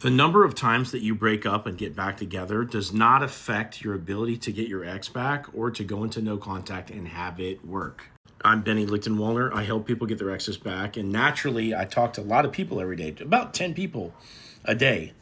The number of times that you break up and get back together does not affect your ability to get your ex back or to go into no contact and have it work. I'm Benny Lichten-Wallner. I help people get their exes back. And naturally, I talk to a lot of people every day, about 10 people a day.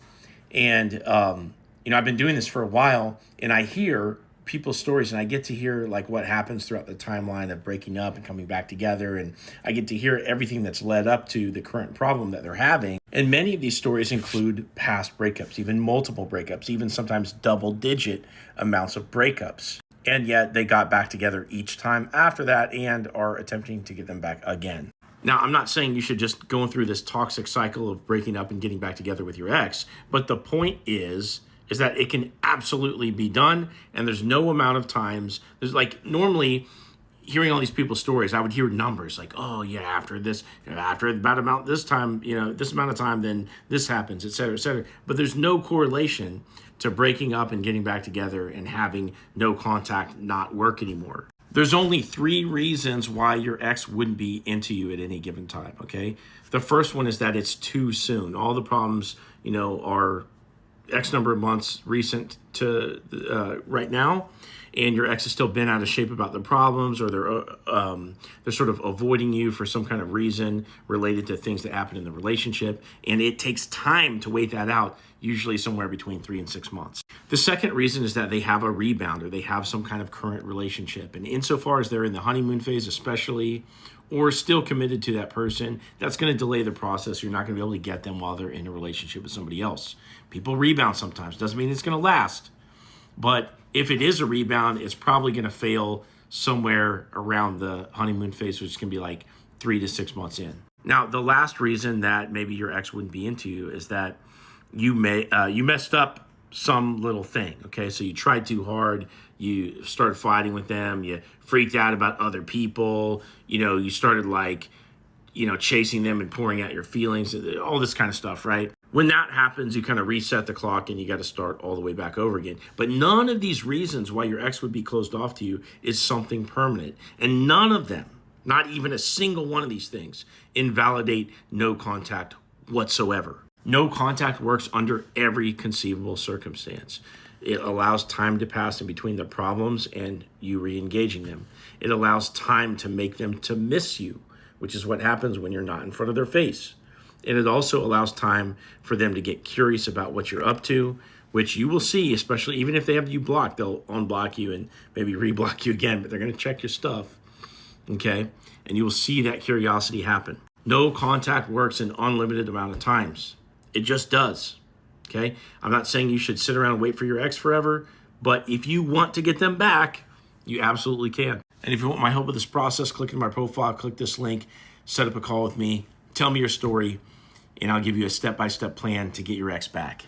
And, I've been doing this for a while, and I hear people's stories, and I get to hear like what happens throughout the timeline of breaking up and coming back together. And I get to hear everything that's led up to the current problem that they're having. And many of these stories include past breakups, even multiple breakups, even sometimes double-digit amounts of breakups. And yet they got back together each time after that and are attempting to get them back again. Now, I'm not saying you should just go through this toxic cycle of breaking up and getting back together with your ex, but the point is that it can absolutely be done, and there's no amount of times. There's like normally hearing all these people's stories, I would hear numbers like, oh yeah, after about amount this time, this amount of time, then this happens, et cetera, et cetera. But there's no correlation to breaking up and getting back together and having no contact not work anymore. There's only 3 reasons why your ex wouldn't be into you at any given time, okay? The first one is that it's too soon. All the problems, are X number of months recent to right now, and your ex has still been out of shape about the problems, or they're sort of avoiding you for some kind of reason related to things that happen in the relationship, and it takes time to wait that out, usually somewhere between 3 and 6 months. The second reason is that they have a rebound, or they have some kind of current relationship, and insofar as they're in the honeymoon phase especially, or still committed to that person, that's going to delay the process. You're not going to be able to get them while they're in a relationship with somebody else. People rebound sometimes. Doesn't mean it's going to last. But if it is a rebound, it's probably going to fail somewhere around the honeymoon phase, which can be like 3 to 6 months in. Now, the last reason that maybe your ex wouldn't be into you is that you messed up some little thing, okay? So you tried too hard, you started fighting with them, you freaked out about other people, you started chasing them and pouring out your feelings, all this kind of stuff, right? When that happens, you kind of reset the clock and you got to start all the way back over again. But none of these reasons why your ex would be closed off to you is something permanent. And none of them, not even a single one of these things, invalidate no contact whatsoever. No contact works under every conceivable circumstance. It allows time to pass in between the problems and you re-engaging them. It allows time to make them to miss you, which is what happens when you're not in front of their face. And it also allows time for them to get curious about what you're up to, which you will see, especially even if they have you blocked, they'll unblock you and maybe reblock you again, but they're going to check your stuff, okay? And you will see that curiosity happen. No contact works an unlimited amount of times. It just does, okay? I'm not saying you should sit around and wait for your ex forever, but if you want to get them back, you absolutely can. And if you want my help with this process, click in my profile, click this link, set up a call with me, tell me your story, and I'll give you a step-by-step plan to get your ex back.